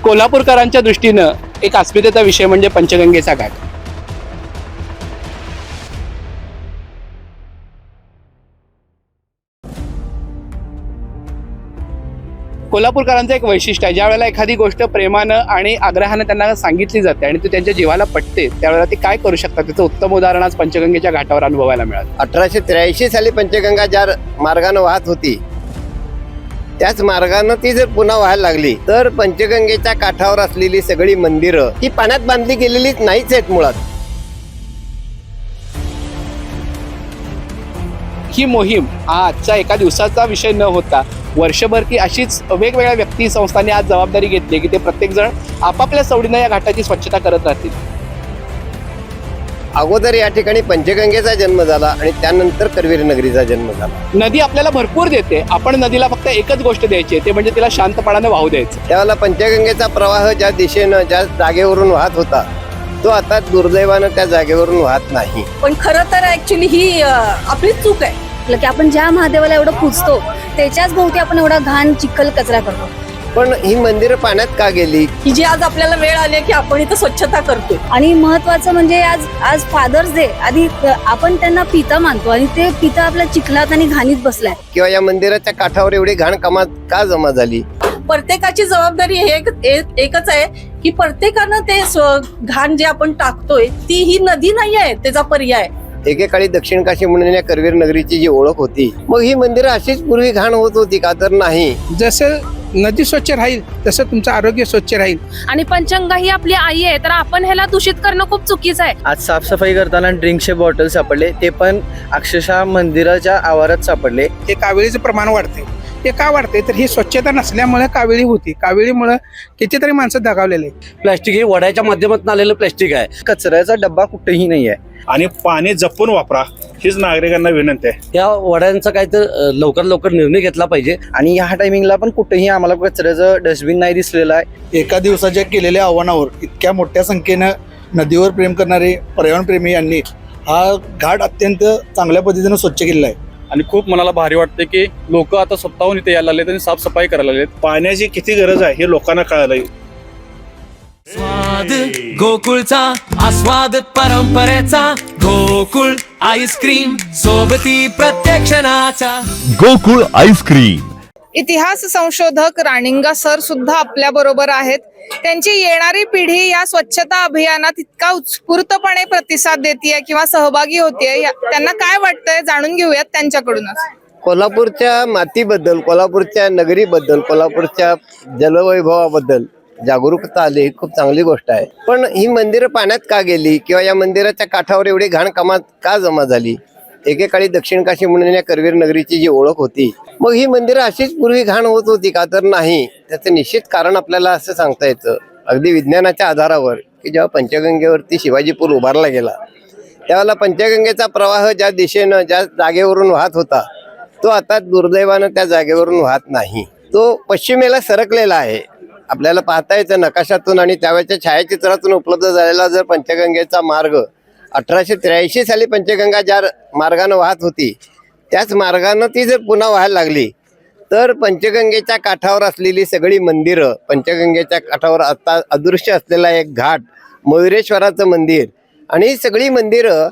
कोल्हापूरकरांच्या दृष्टीनं एक अस्मितेचा विषय म्हणजे पंचगंगेचा घाट. कोल्हापूरकरांचं एक वैशिष्ट्य आहे, ज्या वेळेला एखादी गोष्ट प्रेमानं आणि आग्रहानं त्यांना सांगितली जाते आणि ती त्यांच्या जीवाला पटते, त्यावेळेला ती काय करू शकतात त्याचं उत्तम उदाहरण आज पंचगंगेच्या घाटावर अनुभवायला मिळालं. 1883 साली पंचगंगा ज्या मार्गाने वाहत होती त्याच मार्गाने ती जर पुन्हा व्हायला लागली तर पंचगंगेच्या काठावर असलेली सगळी मंदिरं ही पाण्यात बांधली गेलेलीच नाहीच आहेत मुळात. ही मोहीम हा आजच्या एका दिवसाचा विषय न होता वर्षभर की अशीच वेगवेगळ्या व्यक्ती संस्थांनी आज जबाबदारी घेतली की ते प्रत्येक जण आपापल्या सवडीनं या घाटाची स्वच्छता करत राहतील. अगोदर या ठिकाणी पंचगंगेचा जन्म झाला आणि त्यानंतर करवीर नगरीचा जन्म झाला. नदी आपल्याला भरपूर देते, आपण नदीला फक्त एकच गोष्ट द्यायची ते म्हणजे तिला शांतपणाने वाहू द्यायचं. त्यावेळेला पंचगंगेचा प्रवाह ज्या दिशेनं ज्या जागेवरून वाहत होता तो आता दुर्दैवानं त्या जागेवरून वाहत नाही. पण खरं तर ऍक्च्युली ही आपली चूक आहे की आपण ज्या महादेवाला एवढं पूजतो त्याच्याच भोवती आपण एवढा घाण चिखल कचरा करतो. पण ही मंदिरं पाण्यात का गेली? की जी आज आपल्याला वेळ आली की आपण इथं स्वच्छता करतोय. आणि महत्वाचं म्हणजे आज फादर्स डे, आधी आपण त्यांना पिता मानतो आणि ते पिता आपल्या चिखलात आणि घाणीत बसलाय. किंवा या मंदिराच्या काठावर एवढी घाण का जमा झाली? प्रत्येकाची जबाबदारी एकच आहे की प्रत्येकानं ते घाण जे आपण टाकतोय ती ही नदी नाही आहे त्याचा पर्याय. एकेकाळी दक्षिण काशी म्हणून या करवीर नगरीची जी ओळख होती, मग ही मंदिरं अशीच पूर्वी घाण होत होती का? तर नाही. जसं नदी स्वच्छ राहील तसं तुमचं आरोग्य स्वच्छ राहील. आणि पंचगंगा ही आपली आई आहे, तर आपण ह्याला दूषित करणं खूप चुकीचं आहे. आज साफसफाई करताना ड्रिंकचे बॉटल सापडले, ते पण अक्षरशः मंदिराच्या आवारात सापडले. हे कावेळीचं प्रमाण वाढते. ते का वाढते तर ही स्वच्छता नसल्यामुळे कावेळी होती. कावेळीमुळे कितीतरी माणसं दगावलेले. प्लास्टिक हे वड्याच्या माध्यमातून आलेलं प्लास्टिक आहे. कचऱ्याचा डब्बा कुठेही नाही आहे आणि पाणी जपून वापरा हीच नागरिकांना विनंती आहे. या वड्यांचा काय तर लवकर निर्णय घेतला पाहिजे. आणि ह्या टायमिंगला पण कुठेही आम्हाला कचऱ्याचं डस्टबिन नाही दिसलेलं आहे. एका दिवसाच्या केलेल्या आव्हानावर इतक्या मोठ्या संख्येनं नदीवर प्रेम करणारे पर्यावरणप्रेमी यांनी हा घाट अत्यंत चांगल्या पद्धतीने स्वच्छ केलेला आहे. आणि खूप मनाला भारी वाटते की लोक आता स्वतःहून इथे यायला लागलेत आणि साफसफाई करायला लागलेत. पाण्याची किती गरज आहे हे लोकांना कळालंय. स्वाद गोकुळचा आस्वाद परंपरेचा, गोकुळ आईस्क्रीम सोबती प्रत्येक क्षणाचा. गोकुळ आईस्क्रीम. इतिहास संशोधक राणिंगा सर सुद्धा आपल्या बरोबर आहेत. त्यांची येणारी पिढी या स्वच्छता अभियानात इतका उत्स्फूर्तपणे प्रतिसाद देते किंवा सहभागी होतीये, त्यांना काय वाटतंय जाणून घेऊयात त्यांच्याकडूनच. कोल्हापूरच्या मातीबद्दल, कोल्हापूरच्या नगरीबद्दल, कोल्हापूरच्या जलवैभवाबद्दल जागरूकता आली, खूप चांगली गोष्ट आहे. पण ही मंदिरं पाण्यात का गेली किंवा या मंदिराच्या काठावर एवढी घाण का जमा झाली? एकेकाळी दक्षिण काशी म्हणून या करवीर नगरीची जी ओळख होती, मग ही मंदिरं अशीच पूर्वी घाण होत होती का? तर नाही. त्याचं निश्चित कारण आपल्याला असं सांगता येतं अगदी विज्ञानाच्या आधारावर की जेव्हा पंचगंगेवरती शिवाजी पूल उभारला गेला त्यावेळेला पंचगंगेचा प्रवाह ज्या दिशेनं ज्या जागेवरून वाहत होता तो आता दुर्दैवानं त्या जागेवरून वाहत नाही. तो पश्चिमेला सरकलेला आहे. आपल्याला पाहता येतं नकाशातून आणि त्यावेळेच्या छायाचित्रातून उपलब्ध झालेला जर पंचगंगेचा मार्ग 1883 साली पंचगंगा ज्या मार्गाने वाहत होती त्याच मार्गाने ती जर पुन्हा व्हायला लागली तर पंचगंगेच्या काठावर असलेली सगळी मंदिरं, पंचगंगेच्या काठावर आता अदृश्य असलेला एक घाट, मयुरेश्वराचं मंदिर आणि ही सगळी मंदिरं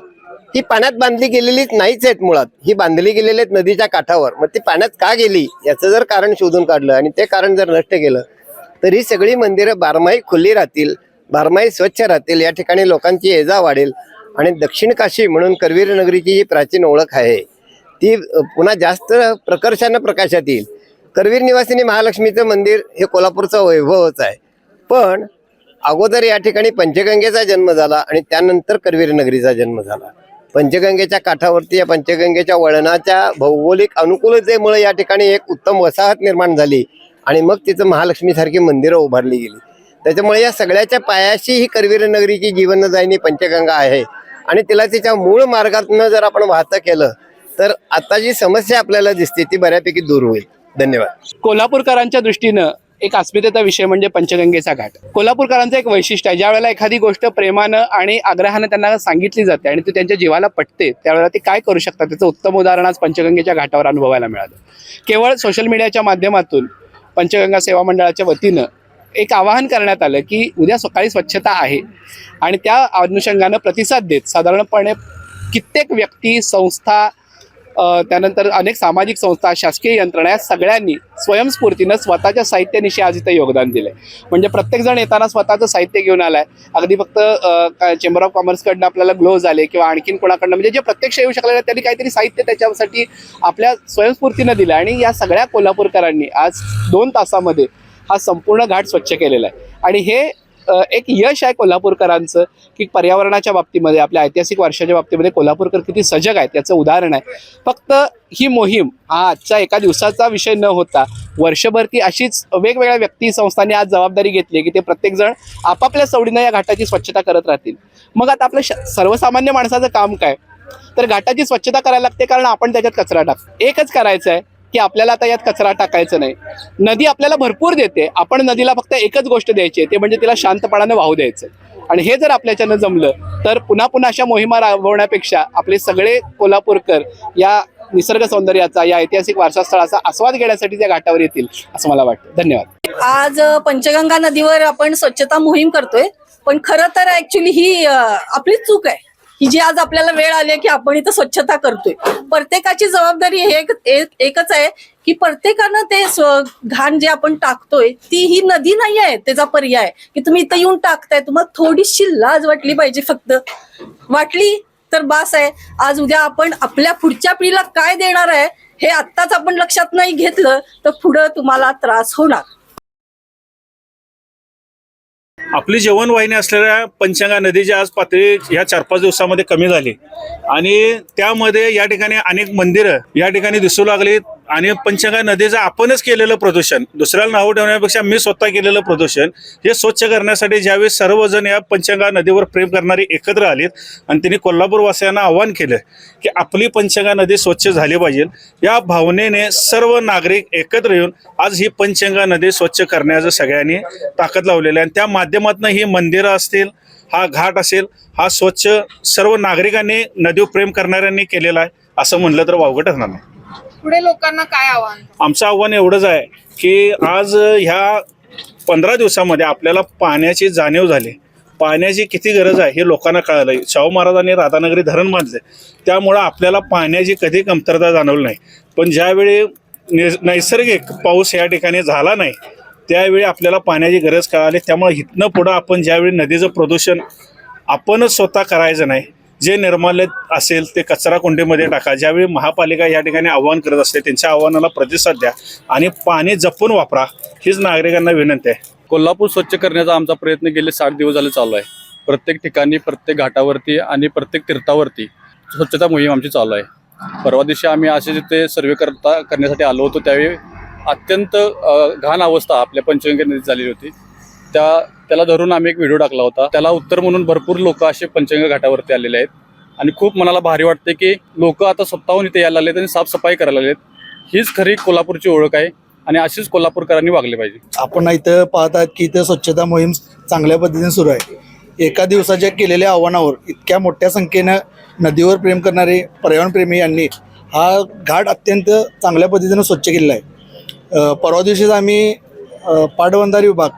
ही पाण्यात बांधली गेलेलीच नाहीच आहेत मुळात. ही बांधली गेलेली आहेत नदीच्या काठावर. मग ती पाण्यात का गेली याचं जर कारण शोधून काढलं आणि ते कारण जर नष्ट केलं तर ही सगळी मंदिरं बारमाही खुली राहतील, बारमाही स्वच्छ राहतील, या ठिकाणी लोकांची ये जा वाढेल आणि दक्षिण काशी म्हणून करवीर नगरीची जी प्राचीन ओळख आहे ती पुन्हा जास्त प्रकर्षानं प्रकाशात येईल. करवीर निवासिनी महालक्ष्मीचं मंदिर हे कोल्हापूरचा वैभवच आहे. पण अगोदर या ठिकाणी पंचगंगेचा जन्म झाला आणि त्यानंतर करवीर नगरीचा जन्म झाला. पंचगंगेच्या काठावरती या पंचगंगेच्या वळणाच्या भौगोलिक अनुकूलतेमुळे या ठिकाणी एक उत्तम वसाहत निर्माण झाली आणि मग तिथं महालक्ष्मीसारखी मंदिरं उभारली गेली. त्याच्यामुळे या सगळ्याच्या पायाशी ही करवीर नगरीची जीवनदायिनी पंचगंगा आहे आणि तिला तिच्या मूळ मार्गातून जर आपण वाहतं केलं तर आता जी समस्या आपल्याला दिसते ती बऱ्यापैकी दूर होईल. धन्यवाद. कोल्हापूरकरांच्या दृष्टीनं एक अस्मितेचा विषय म्हणजे पंचगंगेचा घाट. कोल्हापूरकरांचं एक वैशिष्ट्य आहे, ज्या वेळेला एखादी गोष्ट प्रेमानं आणि आग्रहानं त्यांना सांगितली जाते आणि ती त्यांच्या जीवाला पटते, त्यावेळेला ती काय करू शकतात त्याचं उत्तम उदाहरण आज पंचगंगेच्या घाटावर अनुभवायला मिळालं. केवळ सोशल मीडियाच्या माध्यमातून पंचगंगा सेवा मंडळाच्या वतीनं एक आवाहन करण्यात आलं की उद्या सकाळी स्वच्छता आहे आणि त्या अनुषंगानं प्रतिसाद देत साधारणपणे कित्येक व्यक्ती, संस्था, त्यानंतर अनेक सामाजिक संस्था, शासकीय यंत्रणा या सगळ्यांनी स्वयंस्फूर्तीनं स्वतःच्या साहित्यानिशी आज इथं योगदान दिलंय. म्हणजे प्रत्येकजण येताना स्वतःचं साहित्य घेऊन आलाय. अगदी फक्त चेंबर ऑफ कॉमर्सकडनं आपल्याला ग्लोव्ज आले किंवा आणखीन कोणाकडनं म्हणजे जे प्रत्यक्ष येऊ शकले नाही त्यांनी काहीतरी साहित्य त्याच्यासाठी आपल्या स्वयंस्फूर्तीनं दिलं आणि या सगळ्या कोल्हापूरकरांनी आज 2 तासामध्ये हा संपूर्ण घाट स्वच्छ केलेला आहे. आणि हे एक यश आहे कोल्हापूरकरांचं की पर्यावरणाच्या बाबतीमध्ये, आपल्या ऐतिहासिक वारशाच्या बाबतीमध्ये कोल्हापूरकर किती सजग आहेत याचं उदाहरण आहे. फक्त ही मोहीम हा आजच्या एका दिवसाचा विषय न होता वर्षभर ती अशीच वेगवेगळ्या व्यक्ती, संस्थांनी आज जबाबदारी घेतली की ते प्रत्येकजण आपापल्या सवडीनं या घाटाची स्वच्छता करत राहतील. मग आता आपलं सर्वसामान्य माणसाचं काम काय, तर घाटाची स्वच्छता करायला लागते कारण आपण त्याच्यात कचरा टाकतो. एकच करायचं आहे की आपल्याला आता यात कचरा टाकायचा नाही. नदी आपल्याला भरपूर देते, आपण नदीला फक्त एकच गोष्ट द्यायची आहे, ते म्हणजे तिला शांतपणानं वाहू द्यायचं. आणि हे जर आपल्याच्यानं जमलं तर पुन्हा पुन्हा अशा मोहिमा राबवण्यापेक्षा आपले सगळे कोल्हापूरकर या निसर्ग सौंदर्याचा, या ऐतिहासिक वारसास्थळाचा आस्वाद घेण्यासाठी त्या घाटावर येतील असं मला वाटतं. धन्यवाद. आज पंचगंगा नदीवर आपण स्वच्छता मोहीम करतोय, पण खरं तर ऍक्च्युली ही आपलीच चूक आहे की जी आज आपल्याला वेळ आली की आपण इथं स्वच्छता करतोय. प्रत्येकाची जबाबदारी एकच आहे की प्रत्येकानं ते घाण जे आपण टाकतोय ती ही नदी नाही आहे त्याचा पर्याय की तुम्ही इथं येऊन टाकताय. तुम्हाला थोडीशी लाज वाटली पाहिजे, फक्त वाटली तर बास आहे. आज उद्या आपण आपल्या पुढच्या पिढीला काय देणार आहे हे आत्ताच आपण लक्षात नाही घेतलं तर पुढं तुम्हाला त्रास होणार. आपली जीवनवाहिनी असलेल्या पंचगंगा नदीची आज पातळी ह्या 4-5 दिवसामध्ये कमी झाली आणि त्यामध्ये या ठिकाणी अनेक मंदिरं या ठिकाणी दिसू लागली आणि पंचगंगा नदीचं आपणच केलेलं प्रदूषण, दुसऱ्याला नाव ठेवण्यापेक्षा मी स्वतः केलेलं प्रदूषण हे स्वच्छ करण्यासाठी ज्यावेळी सर्वजण या पंचगंगा नदीवर प्रेम करणारी एकत्र आलीत आणि त्यांनी कोल्हापूरवासियांना आवाहन केलं की आपली पंचगंगा नदी स्वच्छ झाली पाहिजे, या भावनेने सर्व नागरिक एकत्र येऊन आज ही पंचगंगा नदी स्वच्छ करण्याचं सगळ्यांनी ताकद लावलेली आहे. आणि त्या माध्यमातून ही मंदिरं असतील, हा घाट असेल, हा स्वच्छ सर्व नागरिकांनी नदीवर प्रेम करणाऱ्यांनी केलेला आहे असं म्हणलं तर वावगं ठरणार नाही. पुढे लोकांना काय आव्हान? आमचं आव्हान एवढंच आहे की आज ह्या 15 दिवसामध्ये आपल्याला पाण्याची जाणीव झाली, पाण्याची किती गरज आहे हे लोकांना कळालं. शाहू महाराजांनी राधानगरी धरण बांधले, त्यामुळं आपल्याला पाण्याची कधी कमतरता जाणवली नाही. पण ज्यावेळी नैसर्गिक पाऊस या ठिकाणी झाला नाही त्यावेळी आपल्याला पाण्याची गरज कळाली. त्यामुळे इथनं पुढं आपण ज्यावेळी नदीचं प्रदूषण आपणच स्वतः करायचं नाही, जे निर्माल्य असेल ते कचरा कुंडीमध्ये टाका. ज्यावेळी महापालिका या ठिकाणी आव्हान करत असते त्यांच्या आव्हानाला प्रतिसाद द्या आणि पाणी जपून वापरा हीच नागरिकांना विनंती आहे. कोल्हापूर स्वच्छ करण्याचा आमचा प्रयत्न गेले 60 दिवस झाले चालू आहे. प्रत्येक ठिकाणी, प्रत्येक घाटावरती आणि प्रत्येक तीर्थावरती स्वच्छता मोहीम आमची चालू आहे. परवा दिवशी आम्ही असे जिथे सर्वे करण्यासाठी आलो होतो त्यावेळी अत्यंत घाण अवस्था आपल्या पंचगंगा नदीत झालेली होती. त्याला धरून आम्ही एक व्हिडिओ टाकला होता. त्याला उत्तर म्हणून भरपूर लोक असे पंचगंगा घाटावरती आलेले आहेत आणि खूप मनाला भारी वाटते की लोक आता स्वतःहून इथे यायला लागलेत आणि साफसफाई करायला लागलेत. हीच खरी कोल्हापूरची ओळख आहे आणि अशीच कोल्हापूरकरांनी वागले पाहिजे. आपण इथं पाहतात की इथं स्वच्छता मोहीम चांगल्या पद्धतीने सुरू आहे. एका दिवसाच्या केलेल्या आव्हानावर इतक्या मोठ्या संख्येनं नदीवर प्रेम करणारे पर्यावरणप्रेमी यांनी हा घाट अत्यंत चांगल्या पद्धतीनं स्वच्छ केलेला आहे. परवा दिवशीच आम्ही पाटबंधारे विभाग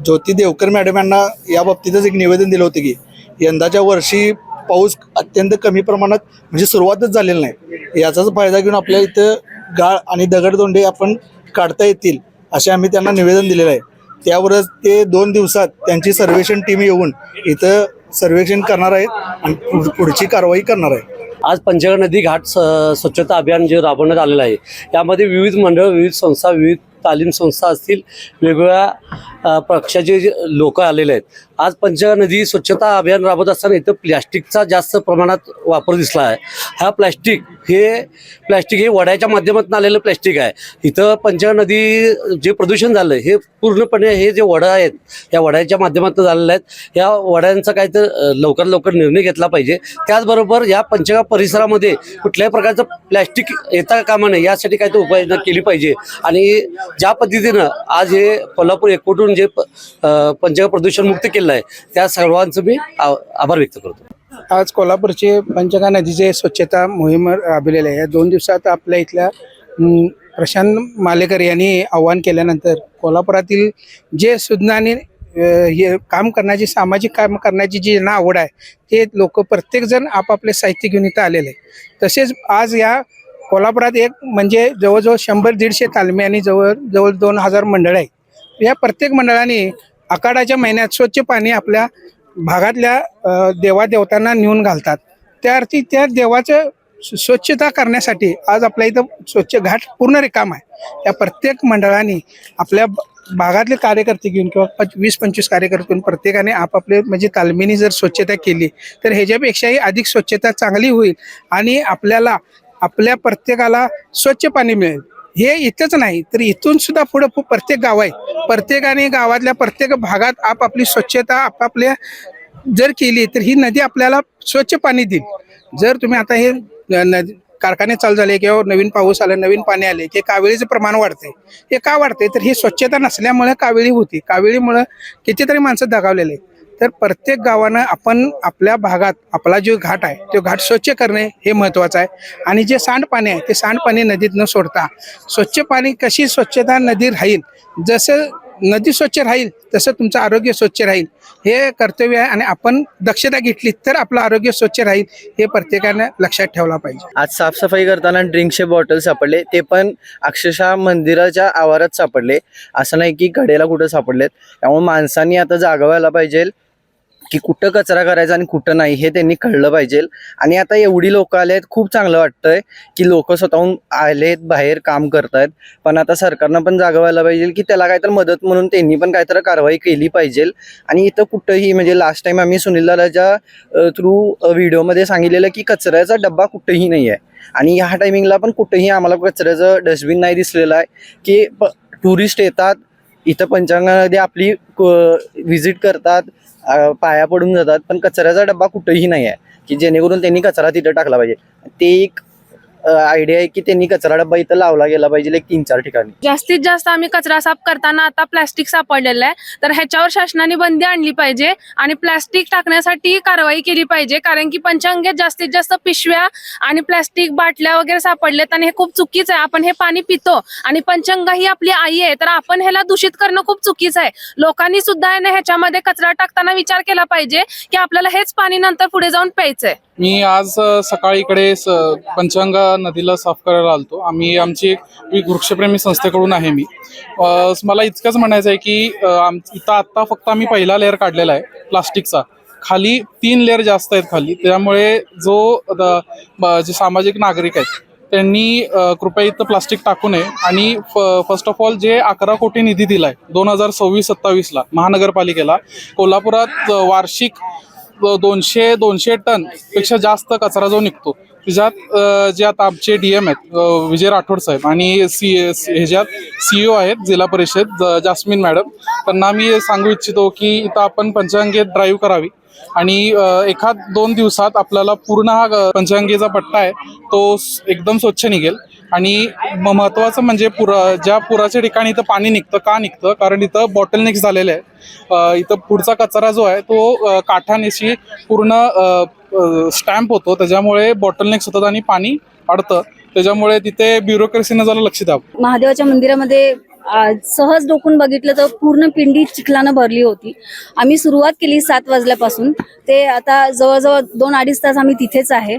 ज्योती देवकर मॅडम यांना या बाबतीतच एक निवेदन दिलं होतं की यंदाच्या वर्षी पाऊस अत्यंत कमी प्रमाणात म्हणजे सुरुवातच झालेला नाही, याचाच फायदा घेऊन आपल्या इथं गाळ आणि दगडदोंडे आपण काढता येतील असे आम्ही त्यांना निवेदन दिलेलं आहे. त्यावरच ते 2 दिवसात त्यांची सर्वेक्षण टीम येऊन इथं सर्वेक्षण करणार आहेत आणि पुढची कारवाई करणार आहे. आज पंचगंगा नदी घाट स्वच्छता अभियान जे राबवण्यात आलेलं आहे यामध्ये विविध मंडळ, विविध संस्था, विविध तालीम संस्था असतील, वेगवेगळ्या पक्षाचे लोक आलेले आहेत. आज पंचगंगा नदी स्वच्छता अभियान राबवत असताना इथं प्लॅस्टिकचा जास्त प्रमाणात वापर दिसला आहे. हा प्लॅस्टिक हे वड्याच्या माध्यमातून आलेलं प्लॅस्टिक आहे. इथं पंचगंगा नदी जे प्रदूषण झालं हे पूर्णपणे हे जे वडा आहेत या वड्याच्या माध्यमातून झालेलं आहेत. या वड्यांचा काय तर लवकर निर्णय घेतला पाहिजे. त्याचबरोबर या पंचगंगा परिसरामध्ये कुठल्याही प्रकारचं प्लॅस्टिक येता कामा नये यासाठी काय तर उपाययोजना केली पाहिजे. आणि ज्या पद्धतीनं आज हे कोल्हापूर एकवटून जे पंचगंगा प्रदूषण मुक्त केलं आहे त्या सर्वांचं मी आभार व्यक्त करतो. आज कोल्हापूरचे पंचगंगा नदीचे स्वच्छता मोहीम राबवलेली आहे. 2 दिवसात आपल्या इथल्या प्रशांत मालेकर यांनी आव्हान केल्यानंतर कोल्हापुरातील जे सुज्ञाने हे काम करण्याची, सामाजिक काम करण्याची जी यांना आवड आहे, ते लोक प्रत्येकजण आपापले साहित्य घेऊन इथं आलेले आहे. तसेच आज या कोल्हापुरात एक म्हणजे जवळजवळ 100-150 तालमी आणि जवळ 2000 मंडळ आहे. या प्रत्येक मंडळाने आखाडाच्या महिन्यात स्वच्छ पाणी आपल्या भागातल्या देवादेवतांना नेऊन घालतात. त्या अर्थी त्या देवाचं स्वच्छता करण्यासाठी आज आपल्या इथं स्वच्छ घाट पूर्ण रिकाम आहे. त्या प्रत्येक मंडळाने आपल्या भागातले कार्यकर्ते घेऊन किंवा 20-25 कार्यकर्ते घेऊन प्रत्येकाने आपापले म्हणजे तालमीने जर स्वच्छता केली तर ह्याच्यापेक्षाही अधिक स्वच्छता चांगली होईल आणि आपल्याला आपल्या प्रत्येकाला स्वच्छ पाणी मिळेल. हे इथंच नाही तर इथून सुद्धा पुढं प्रत्येक गाव आहे, प्रत्येकाने गावातल्या प्रत्येक भागात आपापली स्वच्छता आपापल्या जर केली तर ही नदी आपल्याला स्वच्छ पाणी देईल. जर तुम्ही आता हे कारखाने चालू झाले किंवा नवीन पाऊस आला, नवीन पाणी आले की कावेळीचं प्रमाण वाढते. हे का वाढते तर ही स्वच्छता नसल्यामुळे कावेळी होती. कावेळीमुळे कितीतरी माणसं दगावलेले. तर प्रत्येक गावानं आपण आपल्या भागात आपला जो घाट आहे तो घाट स्वच्छ करणे हे महत्त्वाचं आहे. आणि जे सांडपाणी आहे ते सांडपाणी नदीत न सोडता स्वच्छ पाणी, कशी स्वच्छता नदी राहील, जसं नदी स्वच्छ राहील तसं तुमचं आरोग्य स्वच्छ राहील हे कर्तव्य आहे. आणि आपण दक्षता घेतली तर आपलं आरोग्य स्वच्छ राहील हे प्रत्येकानं लक्षात ठेवला पाहिजे. आज साफसफाई करताना ड्रिंकचे बॉटल सापडले, ते पण अक्षरशः मंदिराच्या आवारात सापडले. असं नाही की कडेला कुठं सापडलेत. त्यामुळे माणसांनी आता जागवायला पाहिजे की कुठं कचरा करायचा आणि कुठं नाही हे त्यांनी कळलं पाहिजे. आणि आता एवढी लोक आले आहेत, खूप चांगलं वाटतंय की लोक स्वतःहून आलेत, बाहेर काम करतायत. पण आता सरकारनं पण जागवायला पाहिजे की त्याला काहीतरी मदत म्हणून त्यांनी पण काहीतरी कारवाई केली पाहिजे. आणि इथं कुठंही म्हणजे लास्ट टाइम आम्ही सुनील दादाच्या थ्रू व्हिडिओमध्ये सांगितलेलं की कचऱ्याचा डब्बा कुठंही नाही आहे. आणि ह्या टायमिंगला पण कुठंही आम्हाला कचऱ्याचं डस्टबिन नाही दिसलेलं आहे. की टुरिस्ट येतात इथं पंचगंगा आपली व्हिजिट करतात, पाया पडून जातात, पण कचऱ्याचा डब्बा कुठेही नाही आहे की जेणेकरून त्यांनी कचरा तिथं टाकला पाहिजे. ते एक आयडिया आहे की त्यांनी कचरा डब्बा इथं लावला गेला पाहिजे 3-4 ठिकाणी. जास्तीत जास्त आम्ही कचरा साफ करताना आता प्लास्टिक सापडलेलं आहे, तर ह्याच्यावर शासनाने बंदी आणली पाहिजे आणि प्लास्टिक टाकण्यासाठी कारवाई केली पाहिजे. कारण की पंचगंगेत जास्तीत जास्त पिशव्या आणि प्लास्टिक बाटल्या वगैरे सापडलेत आणि हे खूप चुकीचं आहे. आपण हे पाणी पितो आणि पंचगंगा ही आपली आई आहे, तर आपण ह्याला दूषित करणं खूप चुकीचं आहे. लोकांनी सुद्धा ह्याच्यामध्ये कचरा टाकताना विचार केला पाहिजे की आपल्याला हेच पाणी नंतर पुढे जाऊन प्यायचंय. मी आज सकाळी इकडे पंचगंगा नदीला साफ करायला आलतो. आम्ही आमची वृक्षप्रेमी संस्थेकडून आहे. मला इतकंच म्हणायचं आहे की इथं आत्ता फक्त आम्ही पहिला लेअर काढलेला आहे प्लास्टिकचा. खाली 3 लेअर जास्त आहेत खाली. त्यामुळे जे सामाजिक नागरिक आहेत त्यांनी कृपया इथं प्लास्टिक टाकू नये. आणि फर्स्ट ऑफ ऑल जे 11 कोटी निधी दिलाय 2026-27 महानगरपालिकेला, कोल्हापुरात वार्षिक 200 टन पेक्षा जास्त कचरा जो निघतो, त्याच्यात जे आता आमचे DM आहेत विजय राठोड साहेब आणि ह्याच्यात CEO आहेत जिल्हा परिषद जास्मिन मॅडम, त्यांना मी सांगू इच्छितो की इथं आपण पंचगंगेत ड्राईव्ह करावी आणि 1-2 दिवसात आपल्याला पूर्ण हा पंचगंगेचा पट्टा आहे तो एकदम स्वच्छ निघेल. आणि महत्त्वाचं म्हणजे ज्या पुराच्या ठिकाणी इथं पाणी निघतं, का निघतं, कारण इथं बॉटलनेक्स झालेले आहे. इथं पुढचा कचरा जो आहे तो काठानेशी पूर्ण स्टॅम्प होतो, त्याच्यामुळे बॉटलनेक्स होतात आणि पाणी अडतं. त्याच्यामुळे तिथे ब्युरोक्रेसीनं जरा लक्ष द्यावं. महादेवाच्या मंदिरामध्ये सहज डोकून बघितलं तर पूर्ण पिंडी चिखलानं भरली होती. आम्ही सुरुवात केली 7 वाजल्यापासून, ते आता जवळजवळ 2-2.5 तास आम्ही तिथेच आहे.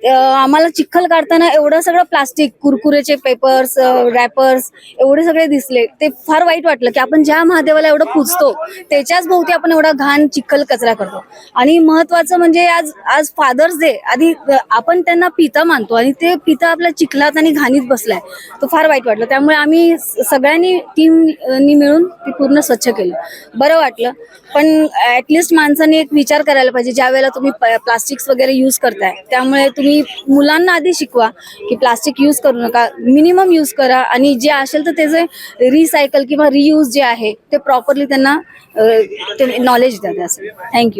आम्हाला चिखल काढताना एवढं सगळं प्लास्टिक, कुरकुरेचे पेपर्स, रॅपर्स एवढे सगळे दिसले. ते फार वाईट वाटलं की आपण ज्या महादेवाला एवढं पूजतो त्याच्याच भोवती आपण एवढा घाण चिखल कचरा करतो. आणि महत्वाचं म्हणजे आज फादर्स डे, आधी आपण त्यांना पिता मानतो आणि ते पिता आपल्या चिखलात आणि घाणीत बसलाय. तो फार वाईट वाटलं. त्यामुळे आम्ही सगळ्यांनी टीमनी मिळून ती पूर्ण स्वच्छ केलं. बरं वाटलं. पण ऍटलिस्ट माणसाने एक विचार करायला पाहिजे ज्या वेळेला तुम्ही प्लास्टिक्स वगैरे यूज करताय, त्यामुळे तुम्ही मुलांना आधी शिकवा की प्लास्टिक यूज करू नका, मिनिमम यूज करा. आणि जे असेल तर त्याचे रिसायकल किंवा रियूज जे आहे ते प्रॉपरली त्यांना नॉलेज द्या. थँक्यू.